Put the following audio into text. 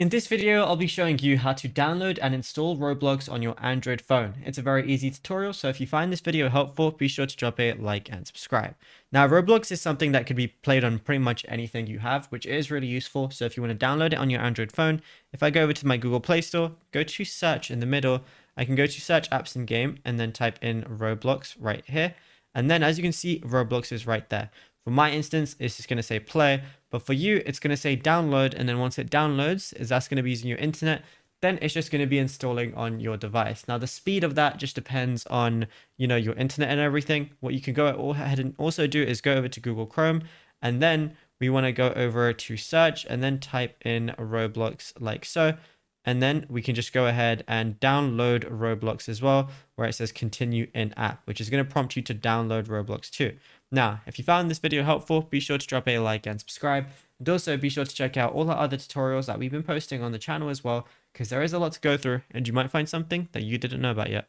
In this video, I'll be showing you how to download and install Roblox on your Android phone. It's a very easy tutorial, so if you find this video helpful, be sure to drop a like and subscribe. Now, Roblox is something that can be played on pretty much anything you have, which is really useful. So if you want to download it on your Android phone, if I go over to my Google Play Store, go to search in the middle, I can go to search apps and game and then type in Roblox right here. And then as you can see, Roblox is right there. For my instance, it's just going to say play, but for you, it's going to say download. And then once it downloads, that's going to be using your internet. Then it's just going to be installing on your device. Now, the speed of that just depends on, your internet and everything. What you can go ahead and also do is go over to Google Chrome, and then we want to go over to search and then type in Roblox like so. And then we can just go ahead and download Roblox as well, where it says continue in app, which is going to prompt you to download Roblox too. Now, if you found this video helpful, be sure to drop a like and subscribe. And also be sure to check out all the other tutorials that we've been posting on the channel as well, because there is a lot to go through and you might find something that you didn't know about yet.